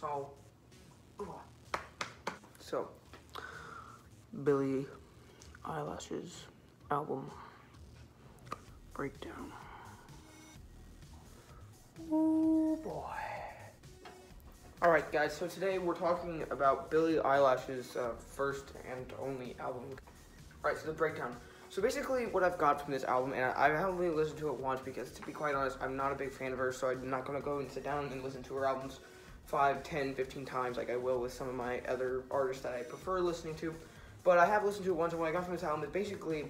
So, Billie Eilish's album breakdown. Oh boy. Alright guys, so today we're talking about Billie Eilish's first and only album. Alright, so the breakdown. So basically what I've got from this album, and I haven't really listened to it once because to be quite honest, I'm not a big fan of her, so I'm not going to go and sit down and listen to her albums 5, 10, 15 times like I will with some of my other artists that I prefer listening to. But I have listened to it once, and what I got from this album is basically,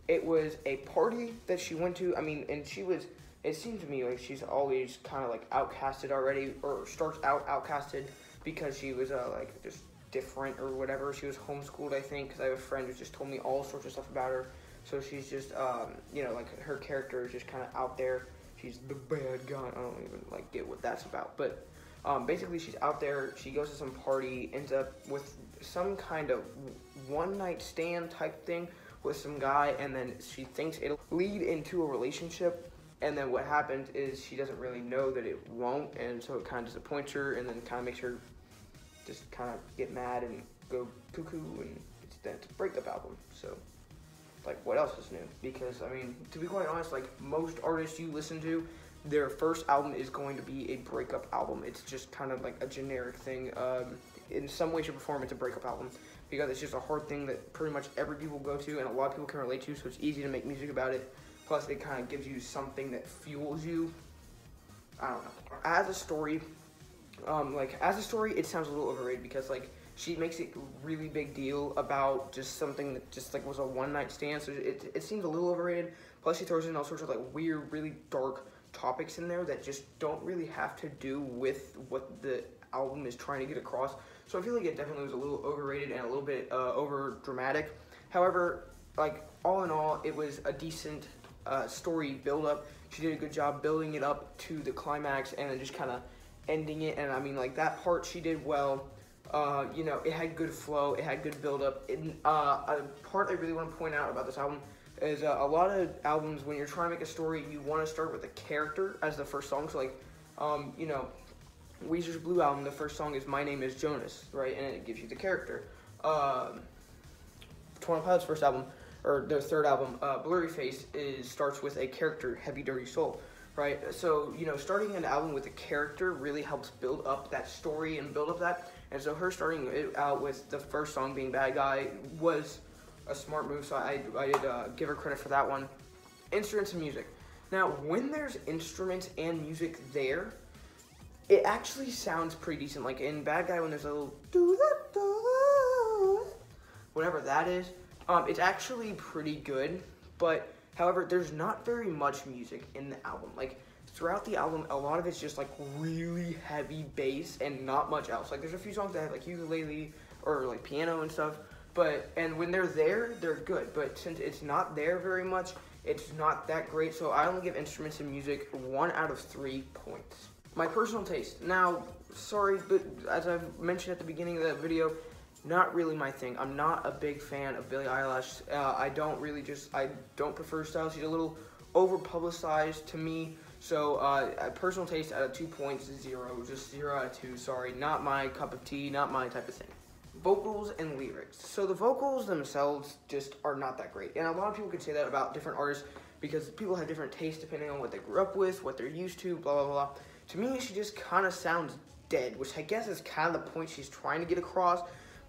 it was a party that she went to, and she was, it seemed to me like she's always kind of like outcasted already, or starts out outcasted because she was like just different or whatever. She was homeschooled, I think, because I have a friend who just told me all sorts of stuff about her. So she's just, like her character is just kind of out there. She's the bad guy. I don't even like get what that's about, but basically she's out there. She goes to some party, ends up with some kind of one-night stand type thing with some guy, and then she thinks it'll lead into a relationship. And then what happens is she doesn't really know that it won't, and so it kind of disappoints her, and then kind of makes her just kind of get mad and go cuckoo, and it's a breakup album. So, like, what else is new? Because, I mean, to be quite honest, like, most artists you listen to, their first album is going to be a breakup album. It's just kind of like a generic thing. In some way, shape, or form, it's a breakup album because it's just a hard thing that pretty much every people go to and a lot of people can relate to, so it's easy to make music about it. Plus, it kind of gives you something that fuels you. I don't know. As a story, it sounds a little overrated because, like, she makes it a really big deal about just something that just, like, was a one-night stand. So it seems a little overrated. Plus, she throws in all sorts of, like, weird, really dark topics in there that just don't really have to do with what the album is trying to get across. So I feel like it definitely was a little overrated and a little bit over dramatic. However, like, all in all, it was a decent story build up. She did a good job building it up to the climax and then just kind of ending it. And I mean, like, that part she did well. It had good flow, it had good build up. A part I really want to point out about this album is a lot of albums, when you're trying to make a story, you want to start with a character as the first song. So, like, Weezer's Blue album, the first song is My Name is Jonas, right? And it gives you the character. 21 Pilots' first album, or their third album, Blurry Face, starts with a character, Heavy Dirty Soul, right? So, starting an album with a character really helps build up that story and build up that. And so her starting it out with the first song being Bad Guy was a smart move, so I did give her credit for that one. Instruments and music. Now, when there's instruments and music there, it actually sounds pretty decent. Like in Bad Guy, when there's a little whatever that is, it's actually pretty good. But however, there's not very much music in the album. Like, throughout the album, a lot of it's just like really heavy bass and not much else. Like, there's a few songs that have like ukulele or like piano and stuff. And when they're there, they're good. But since it's not there very much, it's not that great. So I only give instruments and music 1 out of 3 points. My personal taste. Now, sorry, but as I've mentioned at the beginning of that video, not really my thing. I'm not a big fan of Billie Eilish. I don't prefer her style. She's a little over-publicized to me. So, personal taste out of 2 points, 0. Just 0 out of 2, sorry. Not my cup of tea, not my type of thing. Vocals and lyrics. So the vocals themselves just are not that great. And a lot of people could say that about different artists because people have different tastes depending on what they grew up with, what they're used to, blah, blah, blah. To me, she just kind of sounds dead, which I guess is kind of the point she's trying to get across.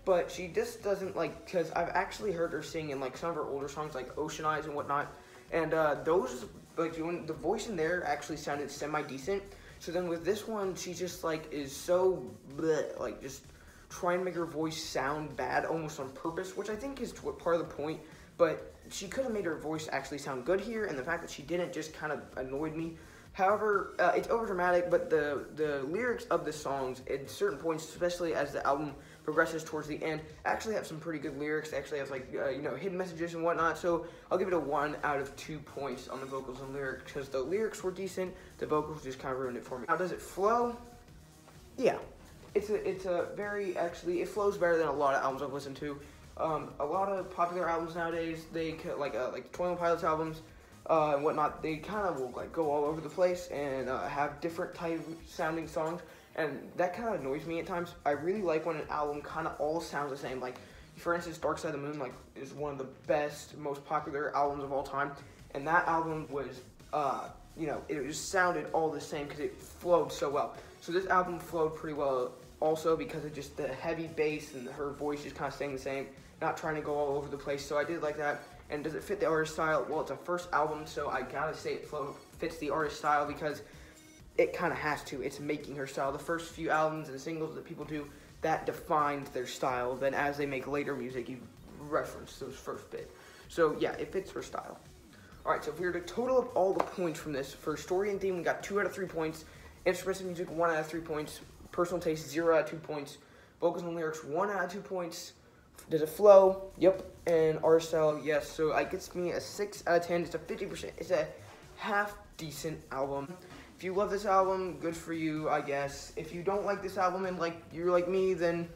But she just doesn't, like, because I've actually heard her sing in, like, some of her older songs, like Ocean Eyes and whatnot. And those, like, the voice in there actually sounded semi-decent. So then with this one, she just, like, is so, bleh, like, just trying to make her voice sound bad almost on purpose, which I think is part of the point. But she could have made her voice actually sound good here, and the fact that she didn't just kind of annoyed me. However, it's overdramatic, but the lyrics of the songs at certain points, especially as the album progresses towards the end, actually have some pretty good lyrics. They actually have, like, hidden messages and whatnot. So I'll give it a 1 out of 2 points on the vocals and lyrics because the lyrics were decent. The vocals just kind of ruined it for me. Now, does it flow? Yeah. It's a very, actually, it flows better than a lot of albums I've listened to. A lot of popular albums nowadays, they like 21 Pilots albums, and whatnot, they kind of will, like, go all over the place and have different type sounding songs. And that kind of annoys me at times. I really like when an album kind of all sounds the same. Like, for instance, Dark Side of the Moon, like, is one of the best, most popular albums of all time. And that album was, you know, it just sounded all the same because it flowed so well. So this album flowed pretty well also because of just the heavy bass and her voice just kind of staying the same, not trying to go all over the place. So I did like that. And does it fit the artist style? Well, it's a first album, so I gotta say it fits the artist style because it kind of has to. It's making her style. The first few albums and singles that people do, that defined their style. Then as they make later music, you reference those first bit. So yeah, it fits her style. All right, so if we were to total up all the points from this, for story and theme, we got 2 out of 3 points. Instruments and music, 1 out of 3 points. Personal taste, 0 out of 2 points. Vocals and lyrics, 1 out of 2 points. Does it flow? Yep. And artist style, yes. So it gets me a 6 out of 10. It's a 50%. It's a half decent album. If you love this album, good for you, I guess. If you don't like this album and like you're like me, then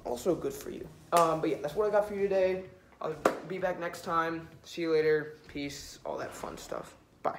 also good for you. But yeah, that's what I got for you today. I'll be back next time. See you later. Peace. All that fun stuff. Bye.